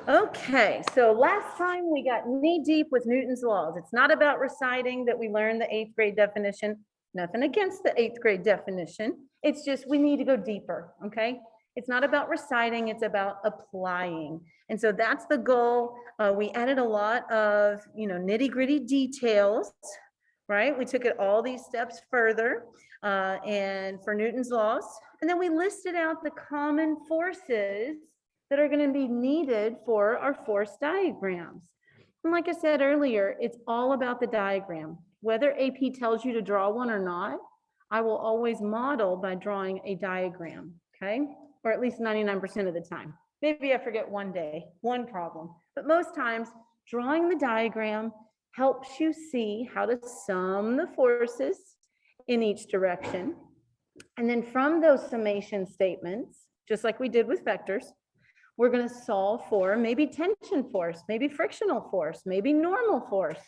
Okay, so last time we got knee deep with Newton's laws. It's not about reciting that we learned the 8th grade definition. Nothing against the 8th grade definition. It's just we need to go deeper, okay? It's not about reciting, it's about applying. And so that's the goal. We added a lot of, nitty gritty details, right? We took it all these steps further and for Newton's laws. And then we listed out the common forces that are going to be needed for our force diagrams. And like I said earlier, it's all about the diagram. Whether AP tells you to draw one or not, I will always model by drawing a diagram, okay? Or at least 99% of the time. Maybe I forget one day, one problem. But most times, drawing the diagram helps you see how to sum the forces in each direction. And then from those summation statements, just like we did with vectors, we're going to solve for maybe tension force, maybe frictional force, maybe normal force,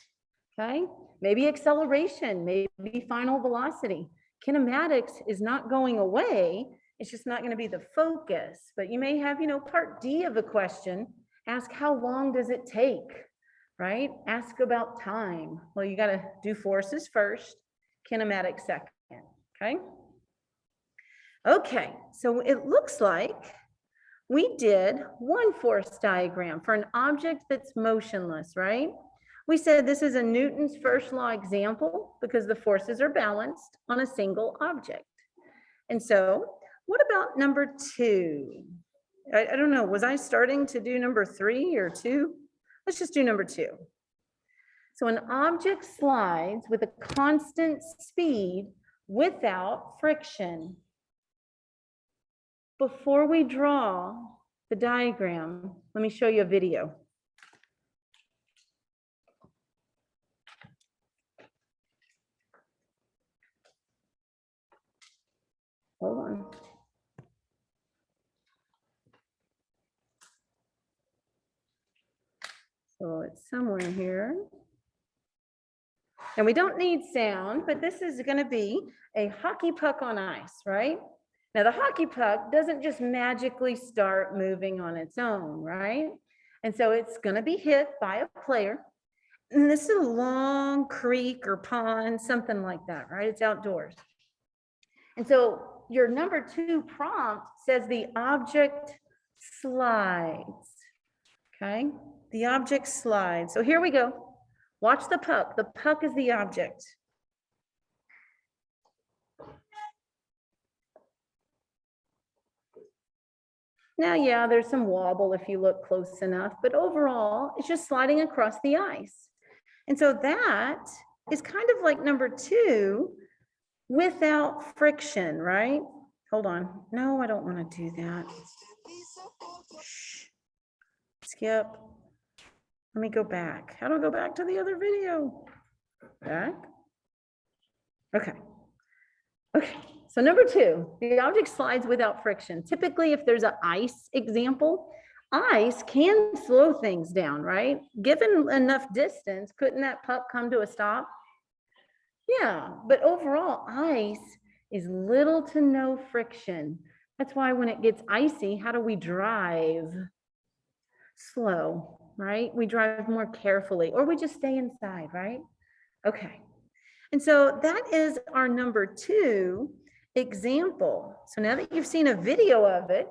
okay? Maybe acceleration, maybe final velocity. Kinematics is not going away. It's just not going to be the focus. But you may have, part D of a question. Ask how long does it take, right? Ask about time. Well, you got to do forces first, kinematics second, okay? Okay, so it looks like we did one force diagram for an object that's motionless, right? We said this is a Newton's first law example because the forces are balanced on a single object. And so what about number 2? I don't know, was I starting to do number 3 or 2? Let's just do number 2. So an object slides with a constant speed without friction. Before we draw the diagram, let me show you a video. Hold on. So it's somewhere here. And we don't need sound, but this is going to be a hockey puck on ice, right? Now, the hockey puck doesn't just magically start moving on its own, right? And so it's going to be hit by a player. And this is a long creek or pond, something like that, right? It's outdoors. And so your number 2 prompt says the object slides, okay? The object slides. So here we go. Watch the puck. The puck is the object. Now, yeah, there's some wobble if you look close enough, but overall, it's just sliding across the ice. And so that is kind of like number 2 without friction, right? Hold on. No, I don't want to do that. Shh. Skip. Let me go back. How do I go back to the other video? Back. Okay. Okay. So number 2, the object slides without friction. Typically, if there's an ice example, ice can slow things down, right? Given enough distance, couldn't that puck come to a stop? Yeah, but overall, ice is little to no friction. That's why when it gets icy, how do we drive? Slow, right? We drive more carefully, or we just stay inside, right? Okay. And so that is our number 2 example. So now that you've seen a video of it,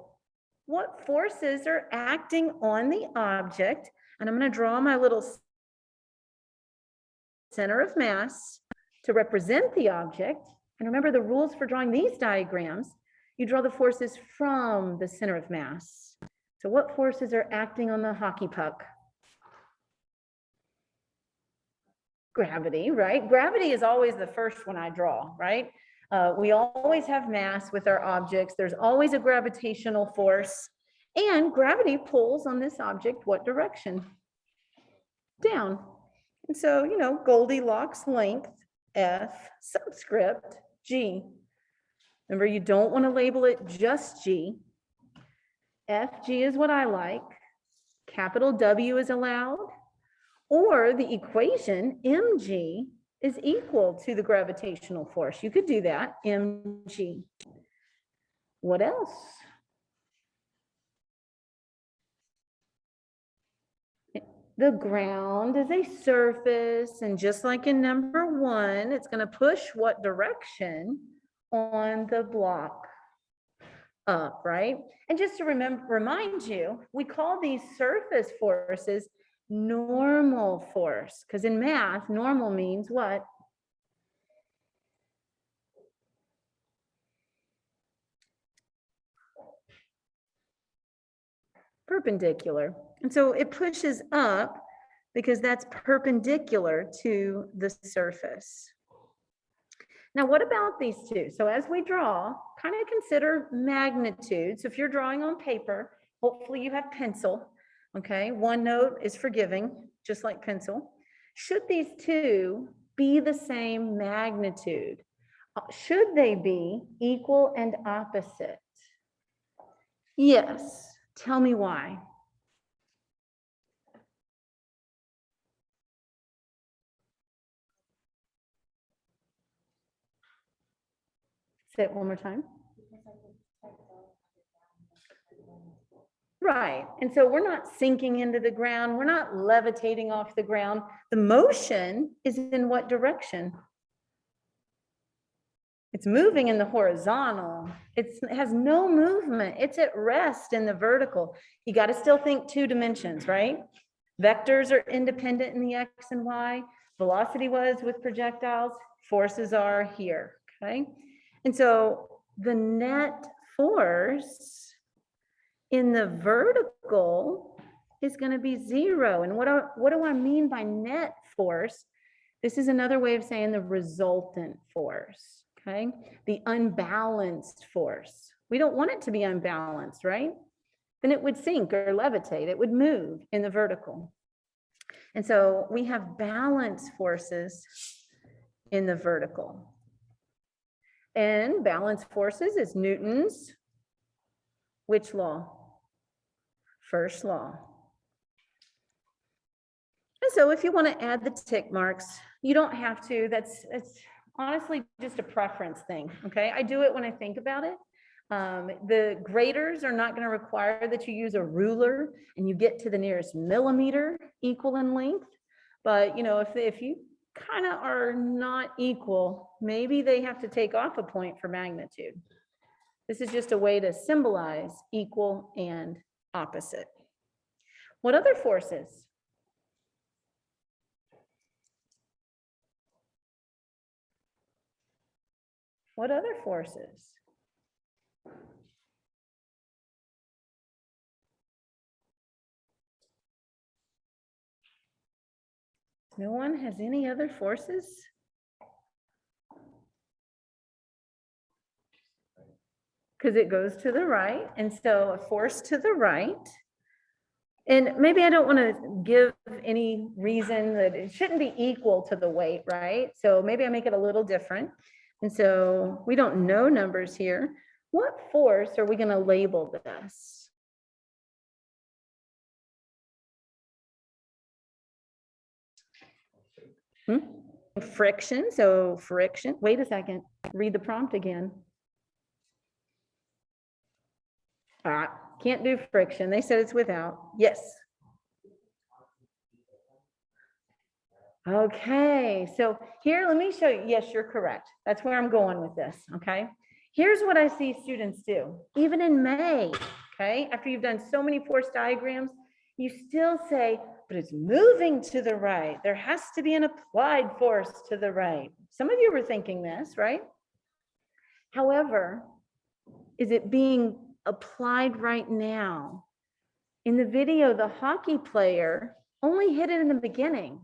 what forces are acting on the object? And I'm going to draw my little center of mass to represent the object. And remember the rules for drawing these diagrams. You draw the forces from the center of mass. So what forces are acting on the hockey puck? Gravity, right? Gravity is always the first one I draw, right? We always have mass with our objects. There's always a gravitational force, and gravity pulls on this object what direction? Down. And so, Goldilocks length, F, subscript, G. Remember, you don't want to label it just G. FG is what I like. Capital W is allowed. Or the equation mg is equal to the gravitational force. You could do that, mg. What else? The ground is a surface, and just like in number 1, it's going to push what direction on the block? Up, right? And just to remind you, we call these surface forces normal force, because in math, normal means what? Perpendicular. And so it pushes up because that's perpendicular to the surface. Now, what about these two? So as we draw, kind of consider magnitude. So if you're drawing on paper, hopefully you have pencil, okay? OneNote is forgiving, just like pencil. Should these two be the same magnitude? Should they be equal and opposite? Yes. Tell me why. Say it one more time. Right. And so we're not sinking into the ground. We're not levitating off the ground. The motion is in what direction? It's moving in the horizontal. It has no movement. It's at rest in the vertical. You got to still think 2 dimensions, right? Vectors are independent in the X and Y. Velocity was with projectiles. Forces are here, okay? And so the net force in the vertical is going to be 0. And what do I mean by net force? This is another way of saying the resultant force, okay? The unbalanced force. We don't want it to be unbalanced, right? Then it would sink or levitate. It would move in the vertical. And so we have balance forces in the vertical. And balance forces is Newton's which law? First law. And so if you want to add the tick marks, you don't have to. It's honestly just a preference thing, okay? I do it when I think about it. The graders are not going to require that you use a ruler and you get to the nearest millimeter equal in length. But, you know, if you kind of are not equal, maybe they have to take off a point for magnitude. This is just a way to symbolize equal and opposite. What other forces? What other forces? No one has any other forces? Because it goes to the right, and so a force to the right. And maybe I don't want to give any reason that it shouldn't be equal to the weight, right? So maybe I make it a little different. And so we don't know numbers here. What force are we going to label this? Friction. So friction. Wait a second. Read the prompt again. Can't do friction. They said it's without. Yes. Okay, so here, let me show you. Yes, you're correct. That's where I'm going with this, okay? Here's what I see students do, even in May, okay? After you've done so many force diagrams, you still say, but it's moving to the right. There has to be an applied force to the right. Some of you were thinking this, right? However, is it being applied right now? In the video, the hockey player only hit it in the beginning.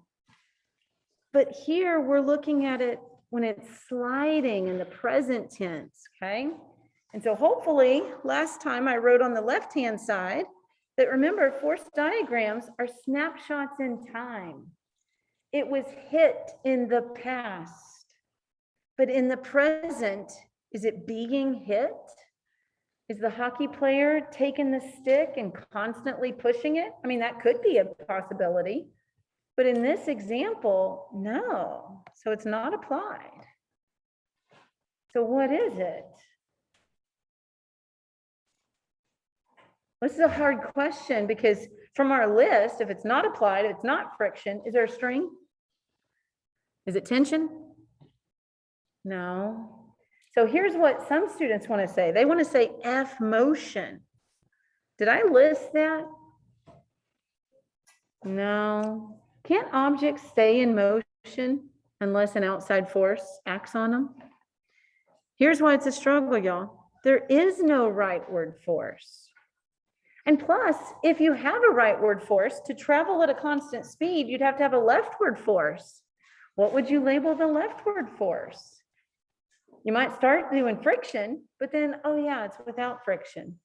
But here we're looking at it when it's sliding in the present tense, okay? And so hopefully last time I wrote on the left-hand side that remember force diagrams are snapshots in time. It was hit in the past, but in the present, is it being hit? Is the hockey player taking the stick and constantly pushing it? I mean, that could be a possibility. But in this example, no. So it's not applied. So what is it? This is a hard question because from our list, if it's not applied, if it's not friction, is there a string? Is it tension? No. So here's what some students want to say. They want to say F motion. Did I list that? No. Can't objects stay in motion unless an outside force acts on them? Here's why it's a struggle, y'all. There is no rightward force. And plus, if you have a rightward force, to travel at a constant speed, you'd have to have a leftward force. What would you label the leftward force? You might start doing friction, but then, oh yeah, it's without friction.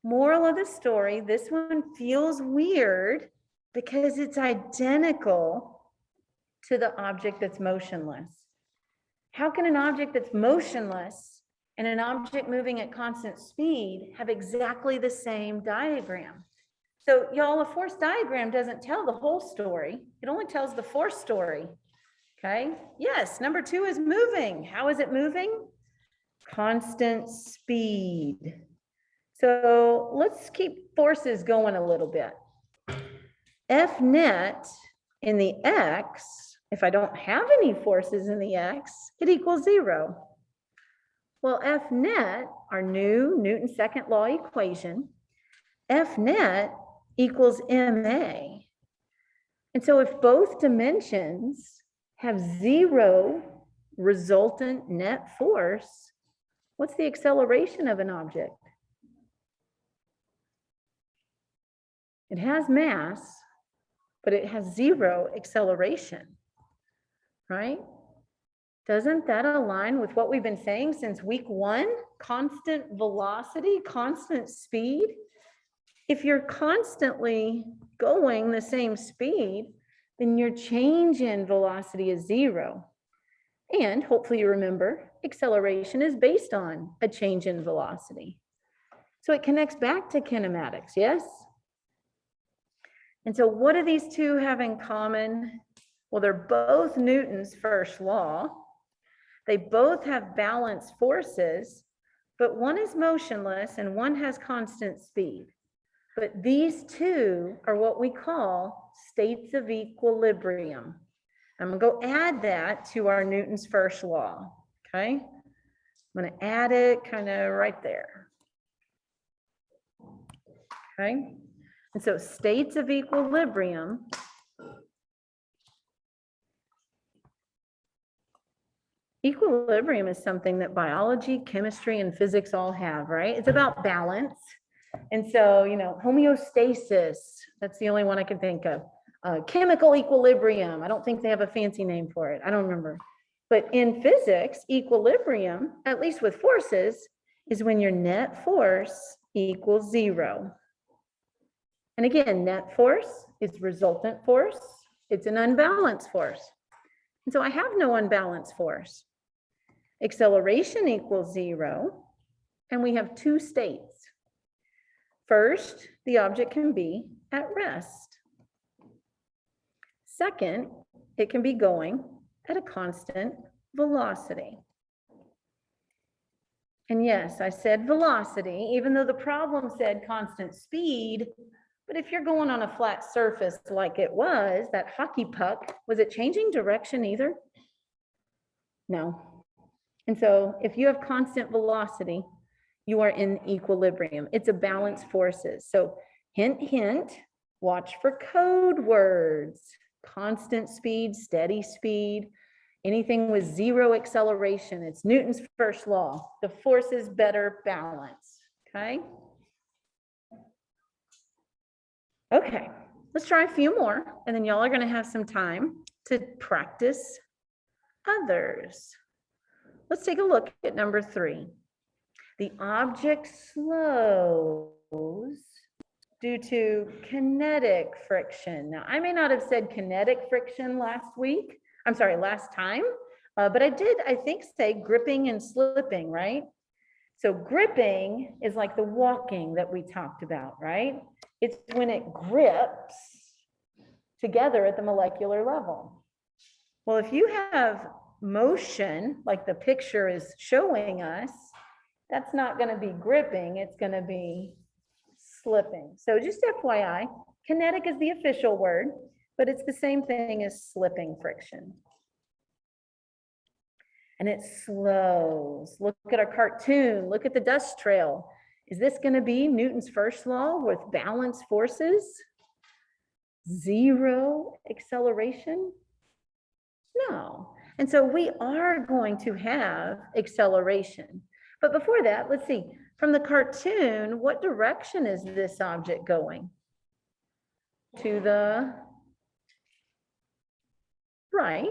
Moral of the story, this one feels weird because it's identical to the object that's motionless. How can an object that's motionless and an object moving at constant speed have exactly the same diagram? So y'all, a force diagram doesn't tell the whole story. It only tells the force story. Okay, yes, number 2 is moving. How is it moving? Constant speed. So let's keep forces going a little bit. F net in the X, if I don't have any forces in the X, it equals 0. Well, F net, our new Newton's second law equation, F net equals MA. And so if both dimensions have 0 resultant net force, what's the acceleration of an object? It has mass, but it has 0 acceleration, right? Doesn't that align with what we've been saying since week 1? Constant velocity, constant speed. If you're constantly going the same speed, then your change in velocity is 0. And hopefully you remember, acceleration is based on a change in velocity. So it connects back to kinematics, yes? And so what do these two have in common? Well, they're both Newton's first law. They both have balanced forces, but one is motionless and one has constant speed. But these two are what we call states of equilibrium. I'm gonna go add that to our Newton's first law, okay? I'm gonna add it kind of right there, okay? And so states of equilibrium is something that biology, chemistry, and physics all have, right? It's about balance. And so, you know, homeostasis, that's the only one I can think of. Chemical equilibrium, I don't think they have a fancy name for it. I don't remember. But in physics, equilibrium, at least with forces, is when your net force equals 0. And again, net force is resultant force. It's an unbalanced force. And so I have no unbalanced force. Acceleration equals 0, and we have 2 states. First, the object can be at rest. Second, it can be going at a constant velocity. And yes, I said velocity, even though the problem said constant speed. But if you're going on a flat surface like it was, that hockey puck, was it changing direction either? No. And so if you have constant velocity, you are in equilibrium. It's a balanced forces. So hint, hint, watch for code words. Constant speed, steady speed, anything with 0 acceleration. It's Newton's first law. The forces better balance, okay? Okay, let's try a few more, and then y'all are gonna have some time to practice others. Let's take a look at number 3. The object slows due to kinetic friction. Now, I may not have said kinetic friction last time, but I did, I think, say gripping and slipping, right? So gripping is like the walking that we talked about, right? It's when it grips together at the molecular level. Well, if you have motion, like the picture is showing us, that's not going to be gripping, it's going to be slipping. So just FYI, kinetic is the official word, but it's the same thing as slipping friction. And it slows. Look at our cartoon, look at the dust trail. Is this going to be Newton's first law with balanced forces? Zero acceleration? No. And so we are going to have acceleration. But before that, let's see, from the cartoon, what direction is this object going? To the right.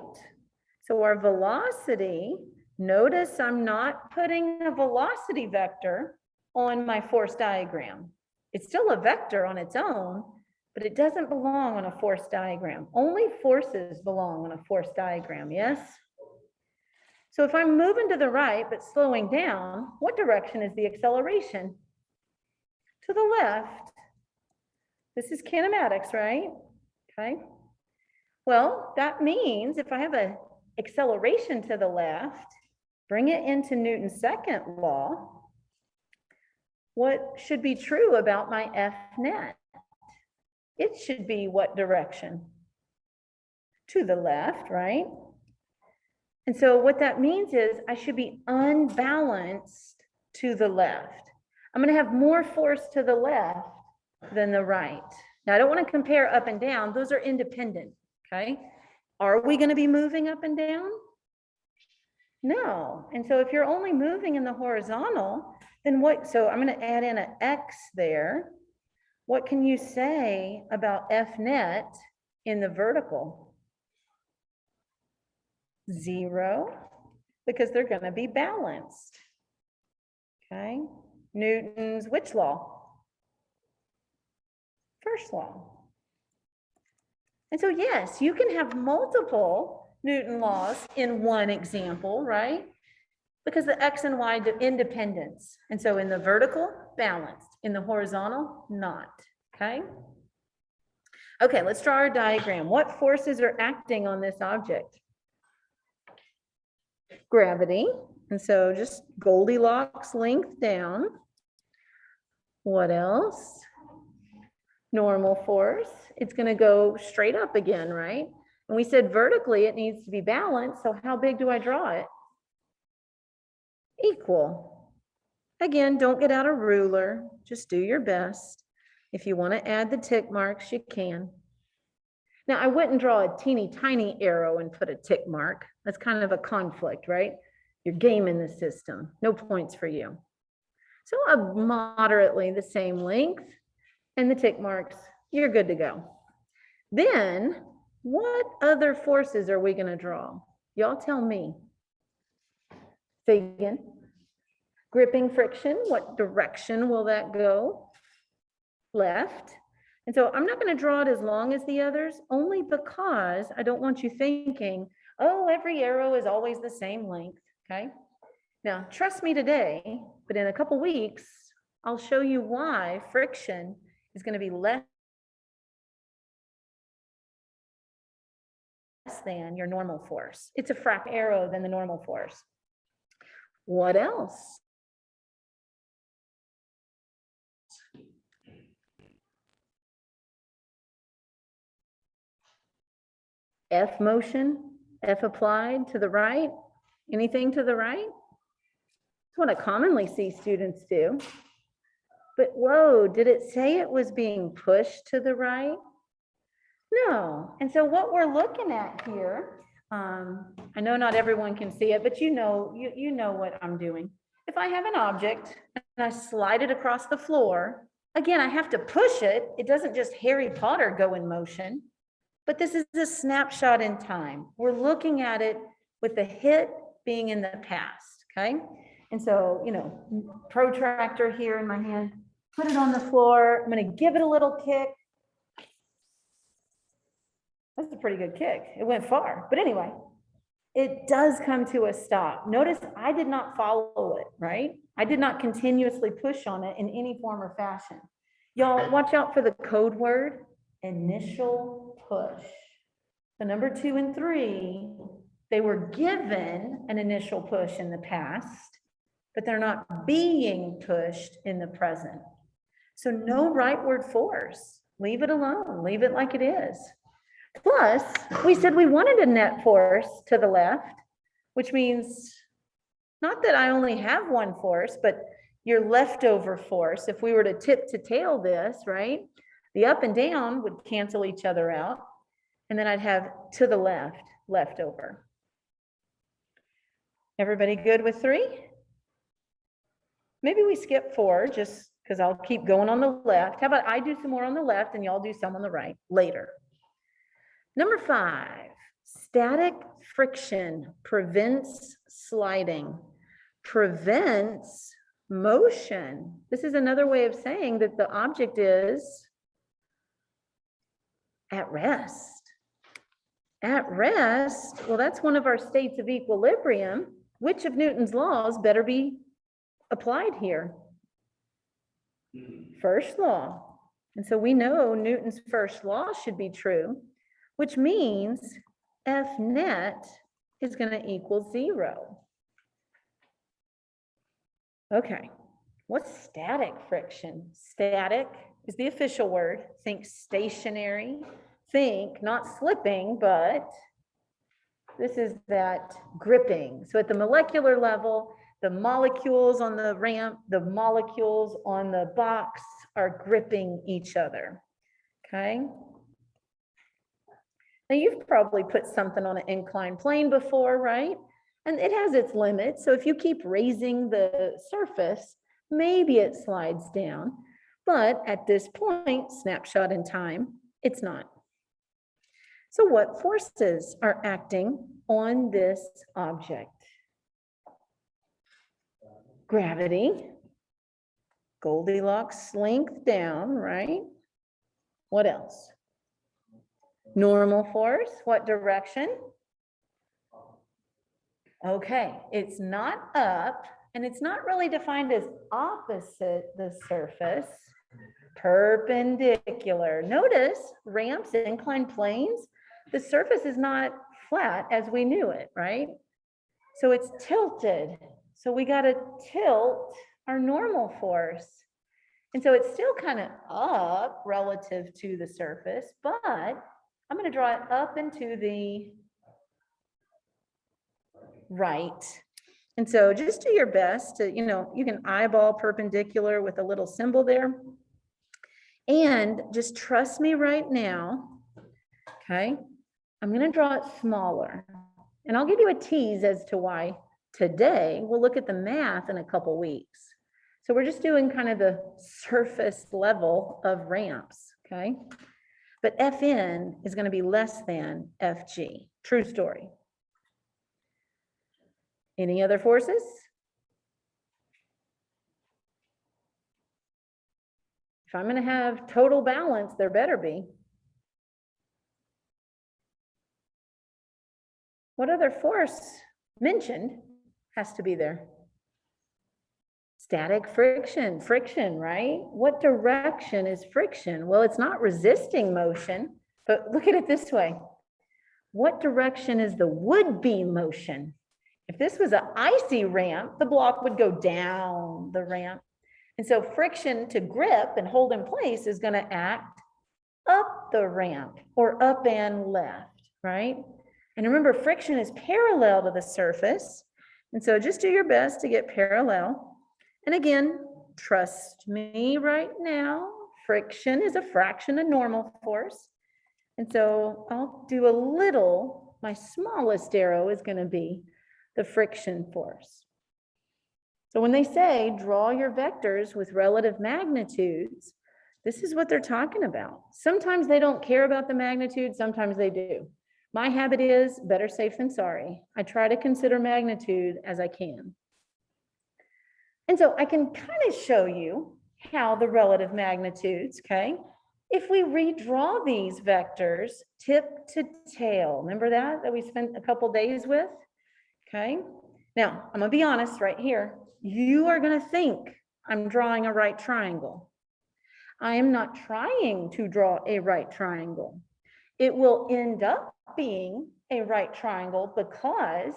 So our velocity, notice I'm not putting a velocity vector on my force diagram. It's still a vector on its own, but it doesn't belong on a force diagram. Only forces belong on a force diagram, yes? So if I'm moving to the right, but slowing down, what direction is the acceleration? To the left. This is kinematics, right? Okay. Well, that means if I have an acceleration to the left, bring it into Newton's second law, what should be true about my F net? It should be what direction? To the left, right? And so what that means is I should be unbalanced to the left. I'm going to have more force to the left than the right. Now, I don't want to compare up and down. Those are independent, okay? Are we going to be moving up and down? No. And so if you're only moving in the horizontal, then what? So I'm going to add in an X there. What can you say about F net in the vertical? 0, because they're going to be balanced. Okay. Newton's which law? First law. And so yes, you can have multiple Newton laws in one example, right? Because the X and Y independence. And so in the vertical, balanced. In the horizontal, not. Okay. Okay, let's draw our diagram. What forces are acting on this object? Gravity. And so just Goldilocks length down. What else? Normal force. It's going to go straight up again, right? And we said vertically it needs to be balanced. So how big do I draw it? Equal. Again, don't get out a ruler. Just do your best. If you want to add the tick marks, you can. Now, I wouldn't draw a teeny tiny arrow and put a tick mark. That's kind of a conflict, right? You're gaming the system. No points for you. So a moderately the same length and the tick marks, you're good to go. Then what other forces are we going to draw? Y'all tell me. Say again. Gripping friction, what direction will that go? Left. And so I'm not going to draw it as long as the others, only because I don't want you thinking, oh, every arrow is always the same length, okay? Now, trust me today, but in a couple weeks, I'll show you why friction is going to be less than your normal force. It's a fraction arrow than the normal force. What else? F motion, F applied to the right. Anything to the right? That's what I commonly see students do. But whoa, did it say it was being pushed to the right? No. And so what we're looking at here, I know not everyone can see it, but you know what I'm doing. If I have an object and I slide it across the floor, again, I have to push it. It doesn't just Harry Potter go in motion. But this is a snapshot in time. We're looking at it with the hit being in the past, okay? And so, you know, protractor here in my hand, put it on the floor. I'm going to give it a little kick. That's a pretty good kick. It went far. But anyway, it does come to a stop. Notice I did not follow it, right? I did not continuously push on it in any form or fashion. Y'all watch out for the code word. Initial push. The number 2 and 3, they were given an initial push in the past, but they're not being pushed in the present. So no rightward force. Leave it alone. Leave it like it is. Plus, we said we wanted a net force to the left, which means not that I only have one force, but your leftover force. If we were to tip to tail this, right, the up and down would cancel each other out. And then I'd have to the left, leftover. Everybody good with 3? Maybe we skip 4 just because I'll keep going on the left. How about I do some more on the left and y'all do some on the right later. Number 5, static friction prevents sliding, prevents motion. This is another way of saying that the object is at rest. At rest, well, that's one of our states of equilibrium. Which of Newton's laws better be applied here? First law. And so we know Newton's first law should be true, which means F net is going to equal 0. Okay, what's static friction? Static is the official word. Think stationary. Think not slipping, but this is that gripping. So at the molecular level, the molecules on the ramp, the molecules on the box are gripping each other. Okay. Now you've probably put something on an inclined plane before, right? And it has its limits. So if you keep raising the surface, maybe it slides down. But at this point, snapshot in time, it's not. So what forces are acting on this object? Gravity, Goldilocks length down, right? What else? Normal force, what direction? Okay, it's not up, and it's not really defined as opposite the surface. Perpendicular. Notice ramps, inclined planes, the surface is not flat as we knew it, right? So it's tilted. So we got to tilt our normal force. And so it's still kind of up relative to the surface, but I'm going to draw it up into the right. And so just do your best to, you can eyeball perpendicular with a little symbol there. And just trust me right now, okay? I'm going to draw it smaller. And I'll give you a tease as to why today. We'll look at the math in a couple weeks. So we're just doing kind of the surface level of ramps, okay? But Fn is going to be less than Fg. True story. Any other forces? If I'm going to have total balance, there better be. What other force mentioned has to be there? Static friction, right? What direction is friction? Well, it's not resisting motion, but look at it this way. What direction is the would-be motion? If this was an icy ramp, the block would go down the ramp. And so friction to grip and hold in place is going to act up the ramp or up and left, right? And remember, friction is parallel to the surface. And so just do your best to get parallel. And again, trust me right now, friction is a fraction of normal force. And so I'll do a little, my smallest arrow is going to be the friction force. So when they say draw your vectors with relative magnitudes, this is what they're talking about. Sometimes they don't care about the magnitude, sometimes they do. My habit is better safe than sorry. I try to consider magnitude as I can. And so I can kind of show you how the relative magnitudes, okay? If we redraw these vectors tip to tail, remember that we spent a couple days with? Okay, now I'm gonna be honest right here. You are gonna think I'm drawing a right triangle. I am not trying to draw a right triangle. It will end up being a right triangle because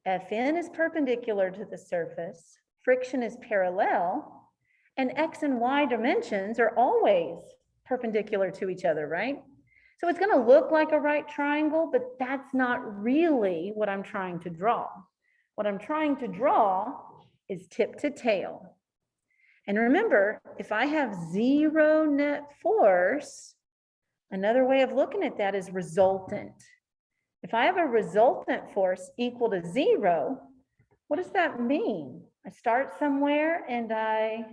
Fn is perpendicular to the surface, friction is parallel, And X and Y dimensions are always perpendicular to each other, right? So it's going to look like a right triangle, but that's not really what I'm trying to draw. What I'm trying to draw is tip to tail. And remember, if I have zero net force, another way of looking at that is resultant. If I have a resultant force equal to zero, what does that mean? I start somewhere and I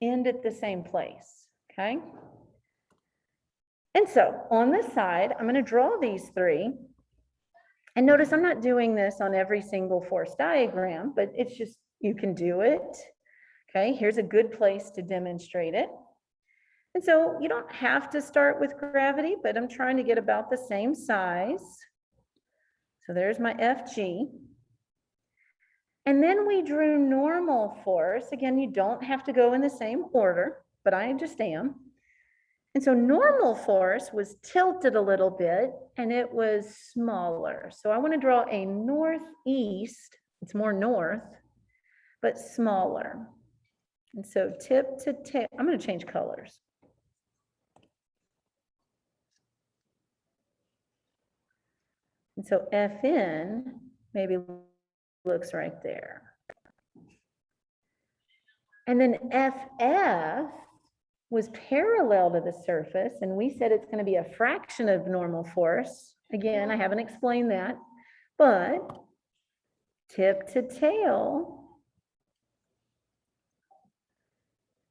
end at the same place, okay? And so on this side, I'm going to draw these three. And notice I'm not doing this on every single force diagram, but it's just, you can do it. Okay, here's a good place to demonstrate it. And so you don't have to start with gravity, but I'm trying to get about the same size. So there's my FG. And then we drew normal force. Again, you don't have to go in the same order, but I just am. And so normal force was tilted a little bit and it was smaller. So I want to draw a northeast. It's more north, but smaller. And so tip to tail, I'm going to change colors. And so FN maybe looks right there. And then FF was parallel to the surface, and we said it's going to be a fraction of normal force. Again, I haven't explained that, but tip to tail.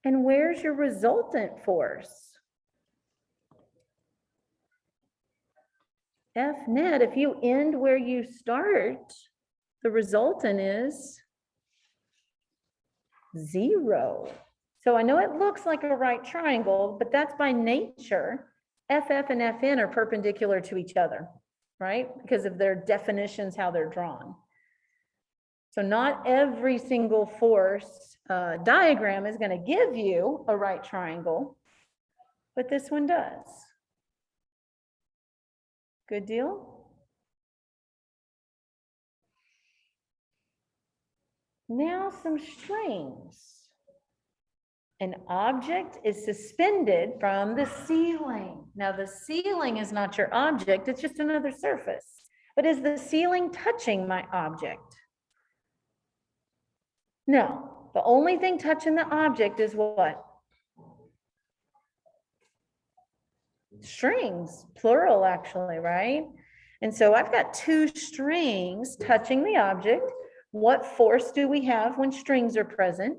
And where's your resultant force? F net, if you end where you start, the resultant is 0. So I know it looks like a right triangle, but that's by nature. FF and FN are perpendicular to each other, right? Because of their definitions, how they're drawn. So not every single force diagram is going to give you a right triangle, but this one does. Good deal? Now some strings. An object is suspended from the ceiling. Now the ceiling is not your object, it's just another surface. But is the ceiling touching my object? No, the only thing touching the object is what? Strings, plural actually, right? And so I've got 2 strings touching the object. What force do we have when strings are present?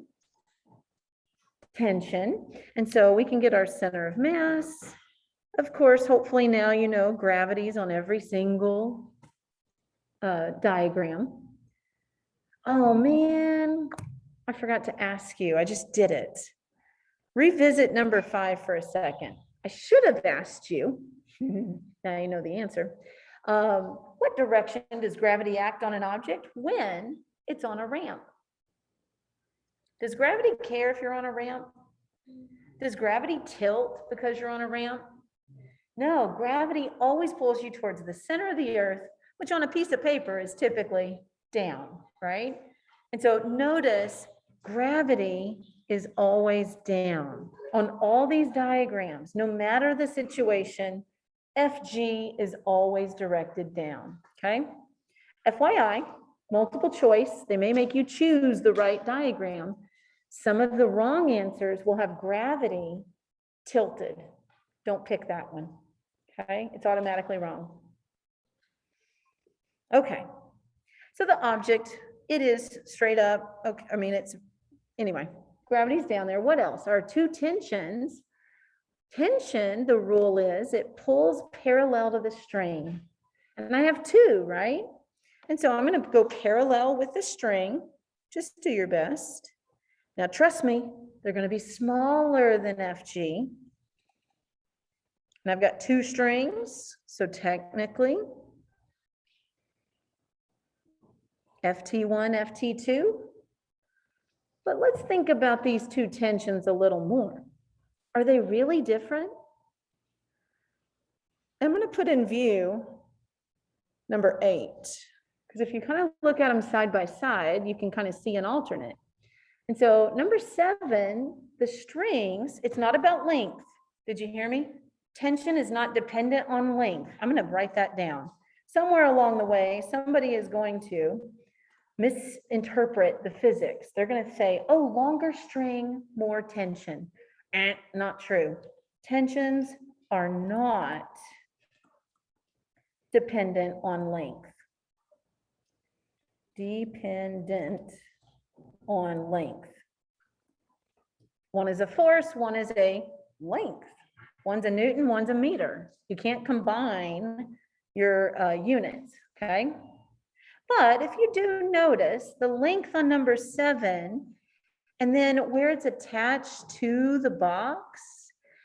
Tension. And so we can get our center of mass. Of course, hopefully now you know gravity is on every single diagram. Oh man, I forgot to ask you. I just did it. Revisit number 5 for a second. I should have asked you. Now you know the answer. What direction does gravity act on an object when it's on a ramp? Does gravity care if you're on a ramp? Does gravity tilt because you're on a ramp? No, gravity always pulls you towards the center of the earth, which on a piece of paper is typically down, right? And so notice gravity is always down. On all these diagrams, no matter the situation, FG is always directed down, okay? FYI, multiple choice, they may make you choose the right diagram. Some of the wrong answers will have gravity tilted. Don't pick that one, okay? It's automatically wrong. Okay, so the object, it is straight up, okay, I mean, it's, anyway, gravity's down there. What else? Our 2 tensions. Tension, the rule is it pulls parallel to the string. And I have 2, right? And so I'm going to go parallel with the string. Just do your best. Now, trust me, they're going to be smaller than FG. And I've got 2 strings, so technically, FT1, FT2. But let's think about these 2 tensions a little more. Are they really different? I'm going to put in view number 8, because if you kind of look at them side by side, you can kind of see an alternate. And so number 7, the strings, it's not about length. Did you hear me? Tension is not dependent on length. I'm going to write that down. Somewhere along the way, somebody is going to misinterpret the physics. They're going to say, oh, longer string, more tension. Not true. Tensions are not dependent on length. Dependent on length. One is a force, one is a length. One's a Newton, one's a meter. You can't combine your units, okay? But if you do notice the length on number 7, and then where it's attached to the box,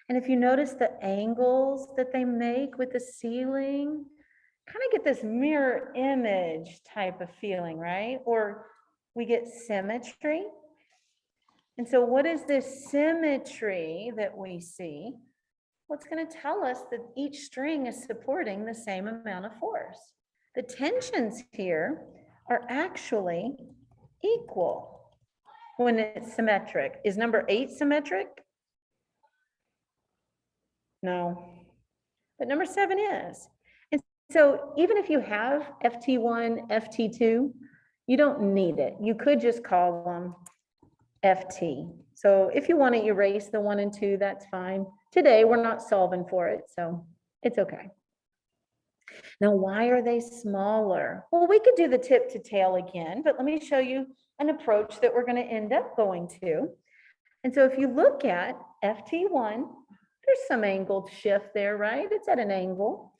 and if you notice the angles that they make with the ceiling, kind of get this mirror image type of feeling, right? Or we get symmetry. And so what is this symmetry that we see? Well, it's going to tell us that each string is supporting the same amount of force. The tensions here are actually equal when it's symmetric. Is number 8 symmetric? No, but number 7 is. And so even if you have FT1, FT2, you don't need it. You could just call them FT. So if you want to erase the 1 and 2, that's fine. Today, we're not solving for it, so it's okay. Now, why are they smaller? Well, we could do the tip to tail again, but let me show you an approach that we're going to end up going to. And so if you look at FT1, there's some angled shift there, right? It's at an angle.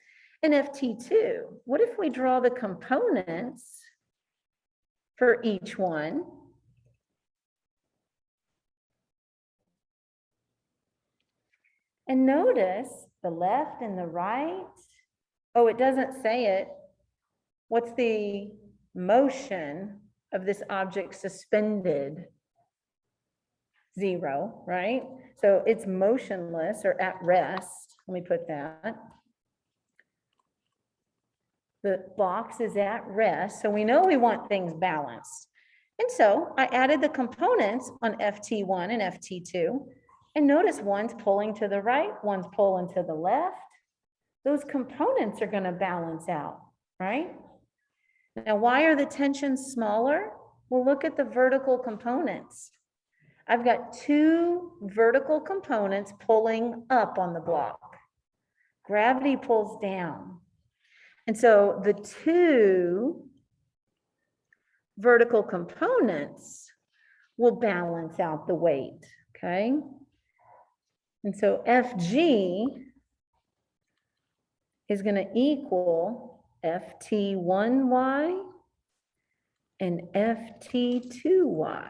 And FT2, what if we draw the components for each one? And notice the left and the right. Oh, it doesn't say it. What's the motion of this object suspended? 0, right? So it's motionless or at rest. Let me put that. The box is at rest. So we know we want things balanced. And so I added the components on FT1 and FT2. And notice one's pulling to the right, one's pulling to the left. Those components are going to balance out, right? Now, why are the tensions smaller? Well, look at the vertical components. I've got 2 vertical components pulling up on the block. Gravity pulls down. And so the 2 vertical components will balance out the weight, okay? And so FG is going to equal FT1Y and FT2Y.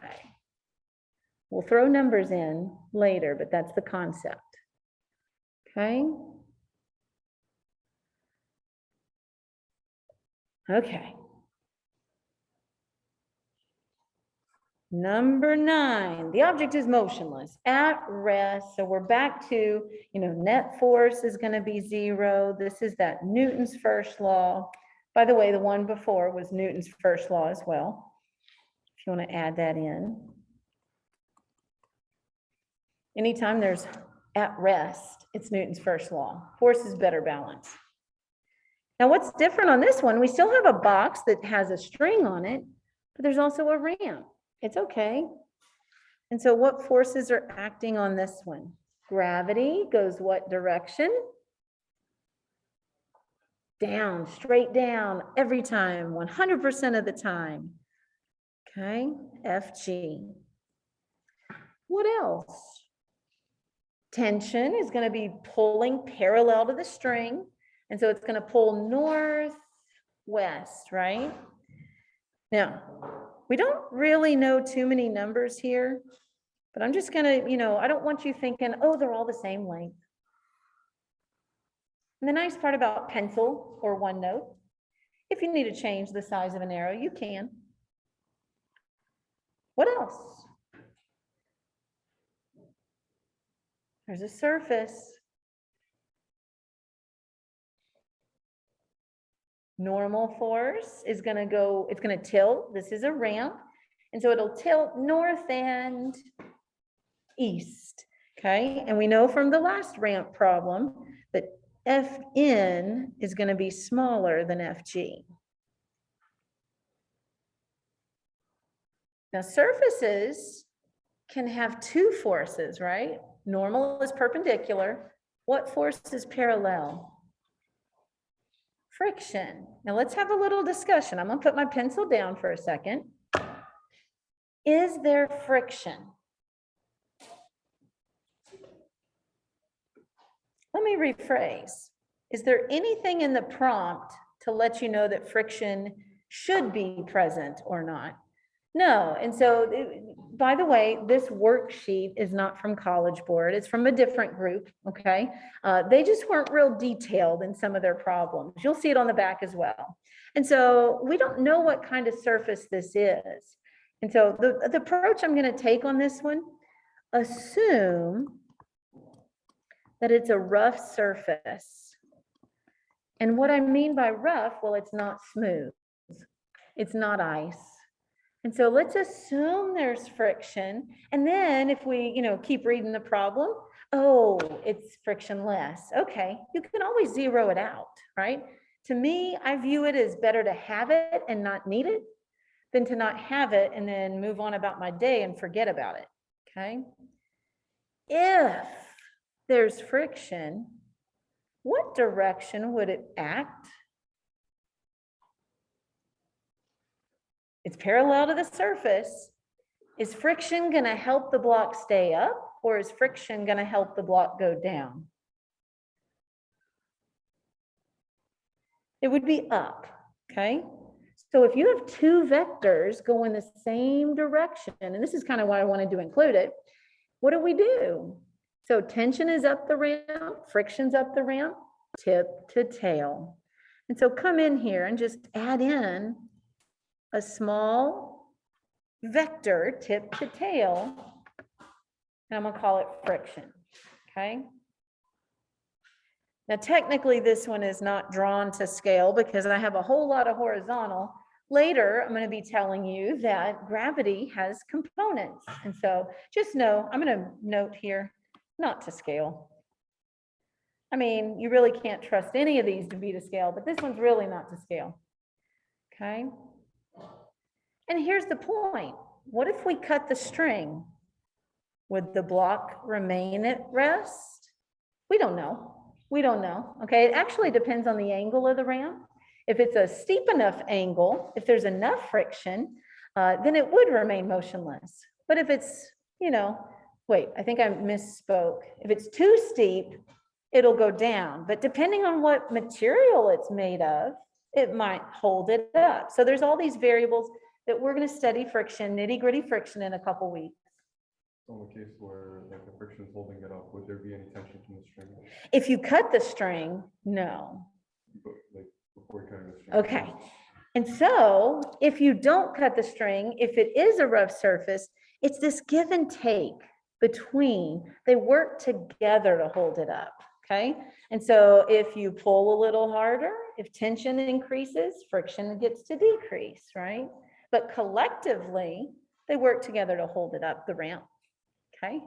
We'll throw numbers in later, but that's the concept. Okay? Okay. Number 9, the object is motionless, at rest. So we're back to, net force is going to be 0. This is that Newton's first law. By the way, the one before was Newton's first law as well, if you want to add that in. Anytime there's at rest, it's Newton's first law. Force is better balance. Now, what's different on this one? We still have a box that has a string on it, but there's also a ramp. It's okay. And so what forces are acting on this one? Gravity goes what direction? Down, straight down, every time, 100% of the time. Okay, FG. What else? Tension is going to be pulling parallel to the string. And so it's going to pull north, west, right? Now, we don't really know too many numbers here, but I'm just going to, I don't want you thinking, oh, they're all the same length. And the nice part about pencil or OneNote, if you need to change the size of an arrow, you can. What else? There's a surface. Normal force is going to go, it's going to tilt. This is a ramp. And so it'll tilt north and east, okay? And we know from the last ramp problem that Fn is going to be smaller than Fg. Now surfaces can have two forces, right? Normal is perpendicular. What force is parallel? Friction. Now let's have a little discussion. I'm going to put my pencil down for a second. Is there friction? Let me rephrase. Is there anything in the prompt to let you know that friction should be present or not? No. And so, by the way, this worksheet is not from College Board. It's from a different group, okay? They just weren't real detailed in some of their problems. You'll see it on the back as well. And so we don't know what kind of surface this is. And so the approach I'm going to take on this one, assume that it's a rough surface. And what I mean by rough, well, it's not smooth. It's not ice. And so let's assume there's friction. And then if we, keep reading the problem, oh, it's frictionless. Okay, you can always zero it out, right? To me, I view it as better to have it and not need it than to not have it and then move on about my day and forget about it, okay? If there's friction, what direction would it act? It's parallel to the surface. Is friction going to help the block stay up, or is friction going to help the block go down? It would be up, okay? So if you have two vectors go in the same direction, and this is kind of why I wanted to include it, what do? So tension is up the ramp, friction's up the ramp, tip to tail. And so come in here and just add in a small vector, tip to tail, and I'm going to call it friction, okay? Now, technically, this one is not drawn to scale because I have a whole lot of horizontal. Later, I'm going to be telling you that gravity has components. And so just know, I'm going to note here, not to scale. I mean, you really can't trust any of these to be to scale, but this one's really not to scale, okay? And here's the point. What if we cut the string? Would the block remain at rest? We don't know. We don't know. Okay, it actually depends on the angle of the ramp. If it's a steep enough angle, if there's enough friction, then it would remain motionless. But if it's, wait, I think I misspoke. If it's too steep, it'll go down. But depending on what material it's made of, it might hold it up. So there's all these variables that we're going to study friction, nitty-gritty friction in a couple weeks. So in the case where the friction is holding it up, would there be any tension from the string? If you cut the string, no. But before cutting the string. Okay. And so if you don't cut the string, if it is a rough surface, it's this give and take between, they work together to hold it up. Okay. And so if you pull a little harder, if tension increases, friction gets to decrease, right? But collectively, they work together to hold it up the ramp. Okay.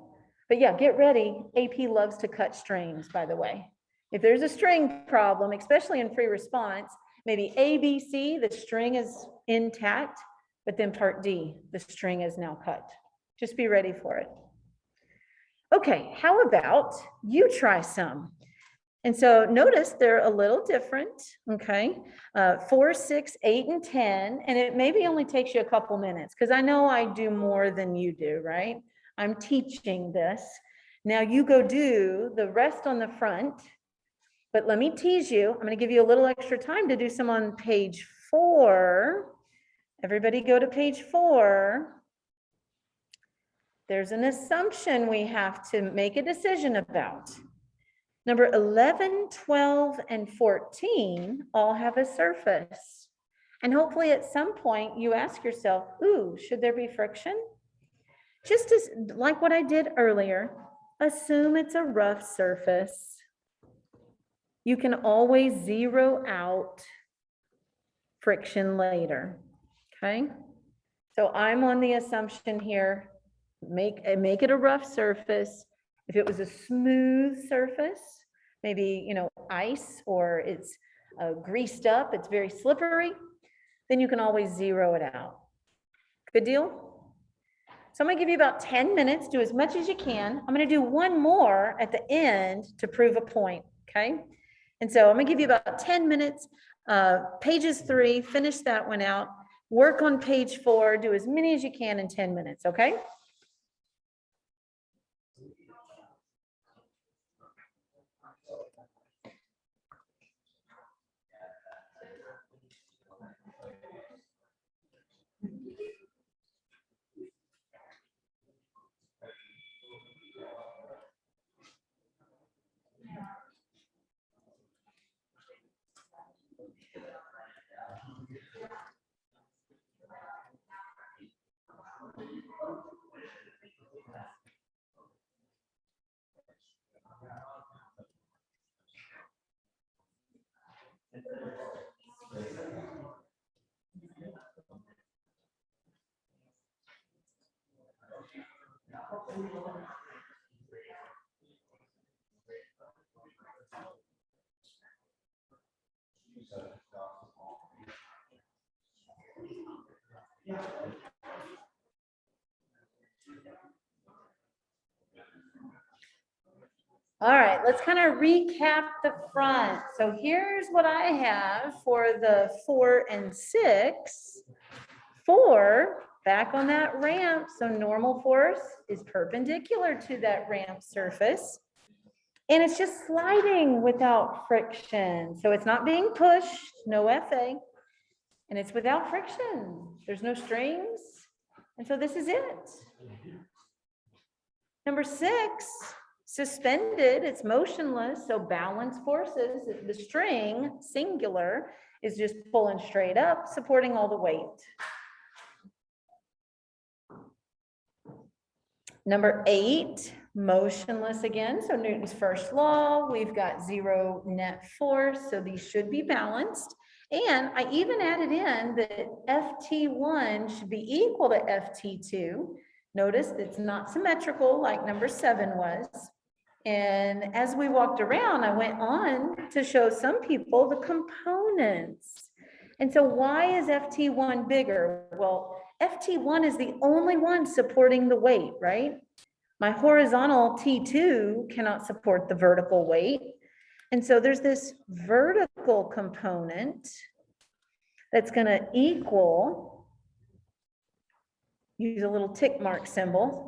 But yeah, get ready. AP loves to cut strings, by the way. If there's a string problem, especially in free response, maybe A, B, C, the string is intact, but then part D, the string is now cut. Just be ready for it. Okay, how about you try some? And so notice they're a little different, okay? 4, 6, 8, and 10, and it maybe only takes you a couple minutes because I know I do more than you do, right? I'm teaching this. Now you go do the rest on the front, but let me tease you. I'm going to give you a little extra time to do some on page 4. Everybody go to page 4. There's an assumption we have to make a decision about. Number 11, 12, and 14 all have a surface. And hopefully at some point you ask yourself, ooh, should there be friction? Just as like what I did earlier, assume it's a rough surface. You can always zero out friction later, okay? So I'm on the assumption here, make it a rough surface. If it was a smooth surface, maybe, you know, ice, or it's greased up, it's very slippery, then you can always zero it out. Good deal? So I'm gonna give you about 10 minutes, do as much as you can. I'm gonna do one more at the end to prove a point, okay? And so I'm gonna give you about 10 minutes, pages 3, finish that one out, work on page 4, do as many as you can in 10 minutes, okay? All right, let's kind of recap the front. So here's what I have for the 4 and 6. 4, back on that ramp, so normal force is perpendicular to that ramp surface. And it's just sliding without friction. So it's not being pushed, no FA. And it's without friction. There's no strings. And so this is it. Number 6, suspended, it's motionless, so balance forces, the string, singular, is just pulling straight up, supporting all the weight. Number 8, motionless again, so Newton's first law, we've got 0 net force, so these should be balanced. And I even added in that FT1 should be equal to FT2. Notice it's not symmetrical like number 7 was. And as we walked around, I went on to show some people the components. And so why is FT1 bigger? Well, FT1 is the only one supporting the weight, right? My horizontal T2 cannot support the vertical weight. And so there's this vertical component that's going to equal, use a little tick mark symbol,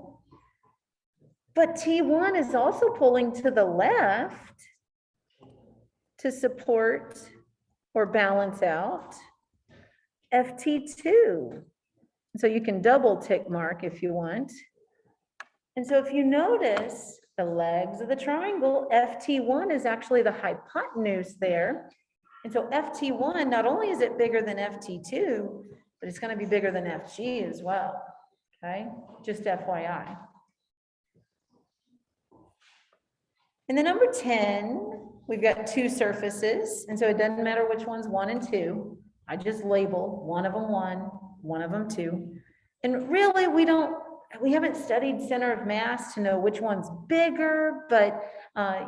but T1 is also pulling to the left to support or balance out FT2. So you can double tick mark if you want. And so if you notice the legs of the triangle, FT1 is actually the hypotenuse there. And so FT1, not only is it bigger than FT2, but it's going to be bigger than FG as well. Okay, just FYI. And then number 10, we've got 2 surfaces. And so it doesn't matter which one's 1 and 2. I just label one of them 1, one of them 2. And really, we haven't studied center of mass to know which one's bigger, but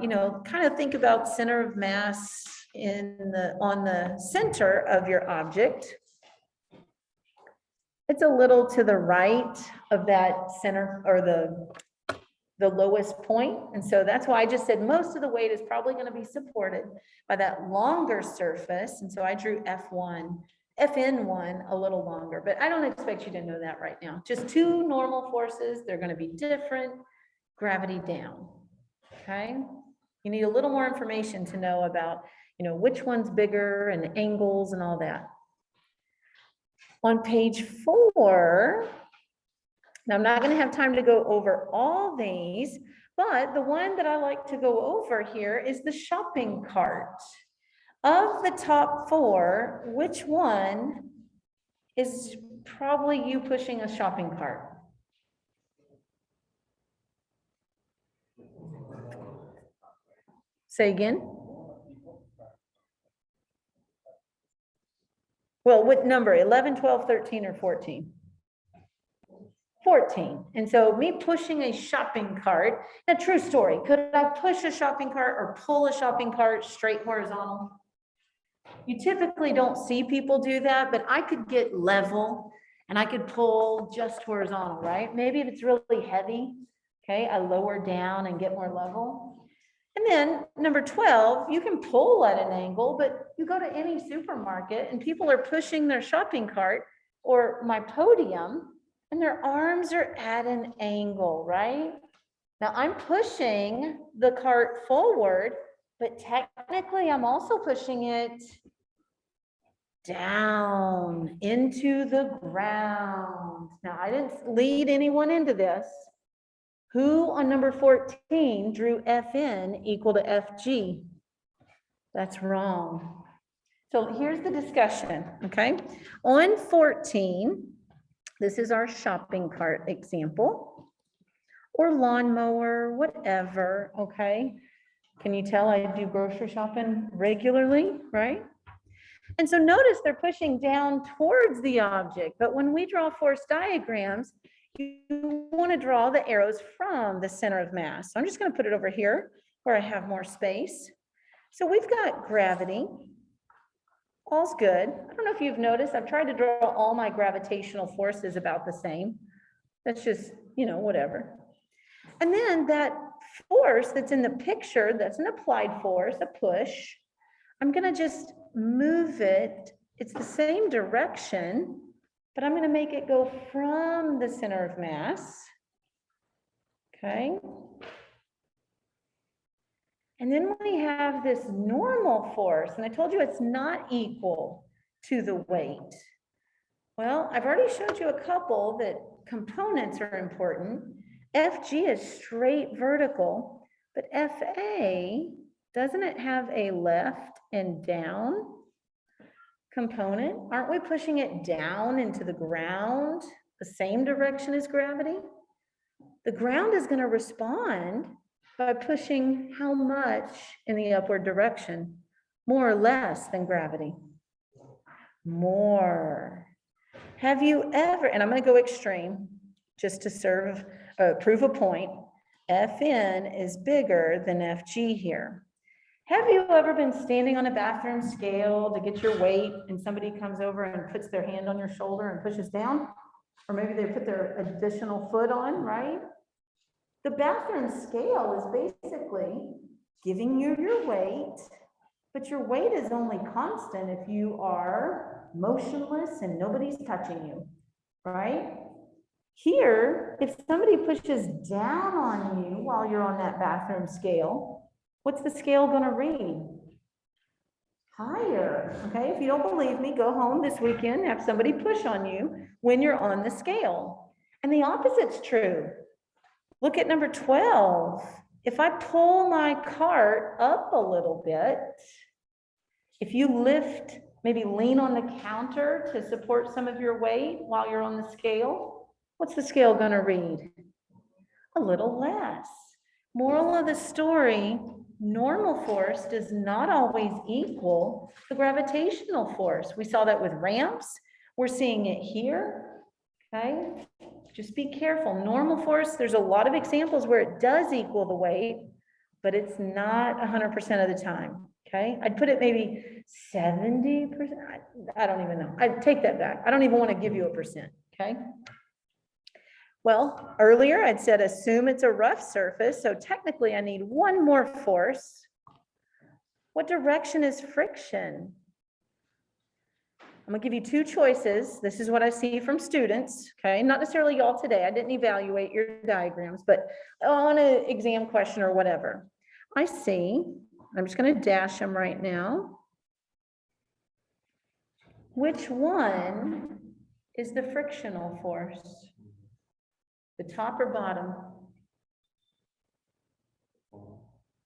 you know, kind of think about center of mass on the center of your object. It's a little to the right of that center, or the lowest point. And so that's why I just said most of the weight is probably going to be supported by that longer surface. And so I drew FN1 a little longer, but I don't expect you to know that right now. Just 2 normal forces. They're going to be different. Gravity down. Okay. You need a little more information to know about, you know, which one's bigger and angles and all that. On page 4, now I'm not going to have time to go over all these, but the one that I like to go over here is the shopping cart. Of the top 4, which one is probably you pushing a shopping cart? Say again? Well, what number? 11, 12, 13, or 14? 14. And so me pushing a shopping cart, a true story, could I push a shopping cart or pull a shopping cart straight horizontal? You typically don't see people do that, but I could get level and I could pull just horizontal, right? Maybe if it's really heavy, okay, I lower down and get more level. And then number 12, you can pull at an angle, but you go to any supermarket and people are pushing their shopping cart or my podium and their arms are at an angle, right? Now I'm pushing the cart forward, but technically I'm also pushing it down into the ground. Now I didn't lead anyone into this. Who on number 14 drew Fn equal to Fg? That's wrong. So here's the discussion, okay? On 14, this is our shopping cart example, or lawnmower, whatever, okay? Can you tell I do grocery shopping regularly, right? And so notice they're pushing down towards the object, but when we draw force diagrams, you want to draw the arrows from the center of mass. So I'm just going to put it over here where I have more space. So we've got gravity. All's good. I don't know if you've noticed, I've tried to draw all my gravitational forces about the same. That's just, you know, whatever. And then that force that's in the picture, that's an applied force, a push, I'm going to just move it. It's the same direction, but I'm going to make it go from the center of mass. Okay. And then we have this normal force, and I told you it's not equal to the weight. Well, I've already showed you a couple that components are important. Fg is straight vertical, but Fa, doesn't it have a left and down component? Aren't we pushing it down into the ground, the same direction as gravity? The ground is going to respond by pushing how much in the upward direction? More or less than gravity? More. Have you ever, and I'm going to go extreme just to prove a point, Fn is bigger than Fg here. Have you ever been standing on a bathroom scale to get your weight and somebody comes over and puts their hand on your shoulder and pushes down? Or maybe they put their additional foot on, right? The bathroom scale is basically giving you your weight, but your weight is only constant if you are motionless and nobody's touching you, right? Here, if somebody pushes down on you while you're on that bathroom scale, what's the scale going to read? Higher, okay? If you don't believe me, go home this weekend, have somebody push on you when you're on the scale. And the opposite's true. Look at number 12. If I pull my cart up a little bit, if you lift, maybe lean on the counter to support some of your weight while you're on the scale, what's the scale going to read? A little less. Moral of the story, normal force does not always equal the gravitational force. We saw that with ramps. We're seeing it here, okay? Just be careful. Normal force, there's a lot of examples where it does equal the weight, but it's not 100% of the time, okay? I'd put it maybe 70%. I don't even know. I'd take that back. I don't even want to give you a percent, okay? Well, earlier I'd said assume it's a rough surface, so technically I need one more force. What direction is friction? I'm gonna give you two choices. This is what I see from students, okay? Not necessarily y'all today. I didn't evaluate your diagrams, but on an exam question or whatever. I see, I'm just gonna dash them right now. Which one is the frictional force? The top or bottom?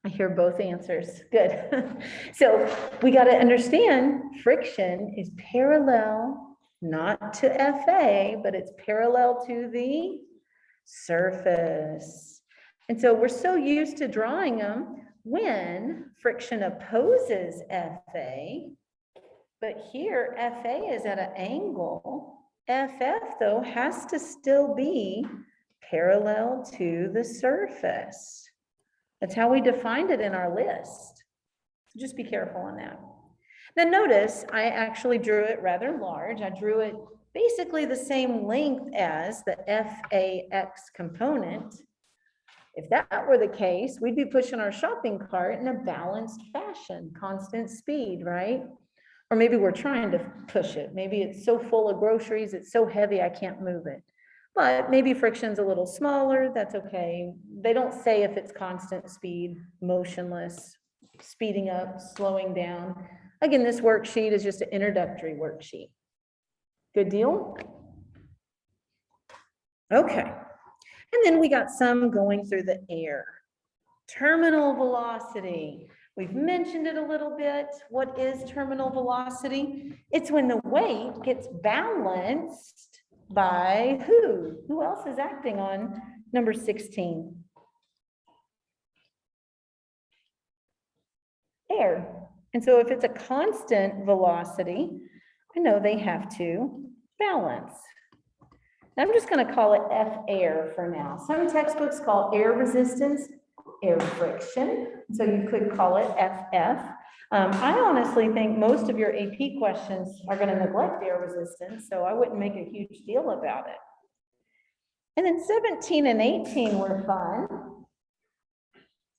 I hear both answers. Good. So we got to understand friction is parallel, not to Fa, but it's parallel to the surface. And so we're so used to drawing them when friction opposes Fa, but here Fa is at an angle FF though has to still be parallel to the surface. That's how we defined it in our list. So just be careful on that. Now notice I actually drew it rather large. I drew it basically the same length as the FAX component. If that were the case, we'd be pushing our shopping cart in a balanced fashion, constant speed, right? Or maybe we're trying to push it. Maybe it's so full of groceries, it's so heavy, I can't move it. But maybe friction's a little smaller, that's okay. They don't say if it's constant speed, motionless, speeding up, slowing down. Again, this worksheet is just an introductory worksheet. Good deal? Okay. And then we got some going through the air. Terminal velocity. We've mentioned it a little bit. What is terminal velocity? It's when the weight gets balanced by who? Who else is acting on number 16? Air. And so if it's a constant velocity, I know they have to balance. I'm just going to call it F air for now. Some textbooks call air resistance air friction, so you could call it FF. I honestly think most of your AP questions are going to neglect air resistance, so I wouldn't make a huge deal about it. And then 17 and 18 were fun.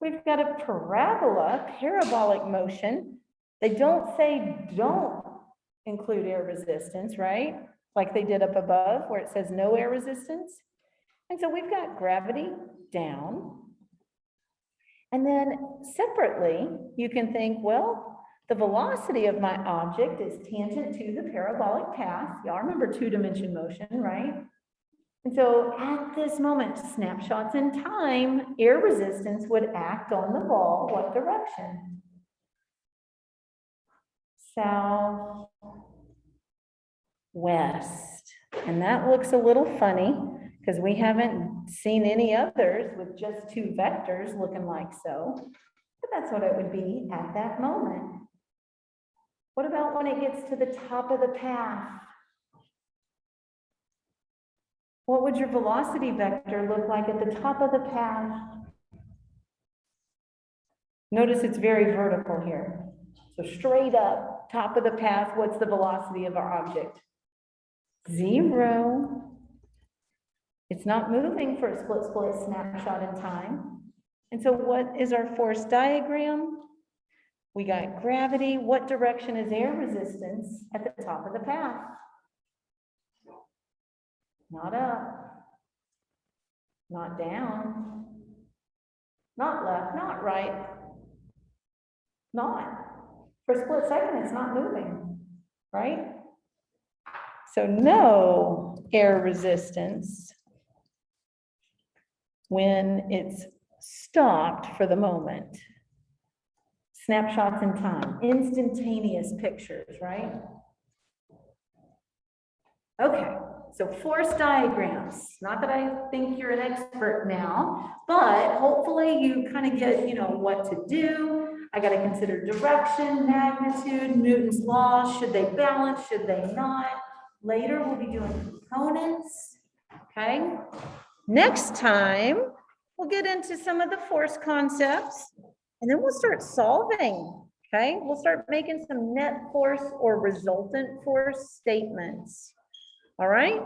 We've got a parabola, parabolic motion. They don't say don't include air resistance, right? Like they did up above where it says no air resistance. And so we've got gravity down. And then separately, you can think, well, the velocity of my object is tangent to the parabolic path. Y'all remember two-dimension motion, right? And so at this moment, snapshots in time, air resistance would act on the ball. What direction? South, west. And that looks a little funny because we haven't seen any others with just two vectors looking like so. But that's what it would be at that moment. What about when it gets to the top of the path? What would your velocity vector look like at the top of the path? Notice it's very vertical here. So straight up, top of the path, what's the velocity of our object? 0. It's not moving for a split snapshot in time. And so what is our force diagram? We got gravity. What direction is air resistance at the top of the path? Not up, not down, not left, not right, not. For a split second, it's not moving, right? So no air resistance when it's stopped for the moment. Snapshots in time, instantaneous pictures, right? Okay. So force diagrams, not that I think you're an expert now, but hopefully you kind of get, what to do. I got to consider direction, magnitude, Newton's law. Should they balance? Should they not? Later, we'll be doing components. Okay. Next time, we'll get into some of the force concepts and then we'll start solving. Okay. We'll start making some net force or resultant force statements. All right.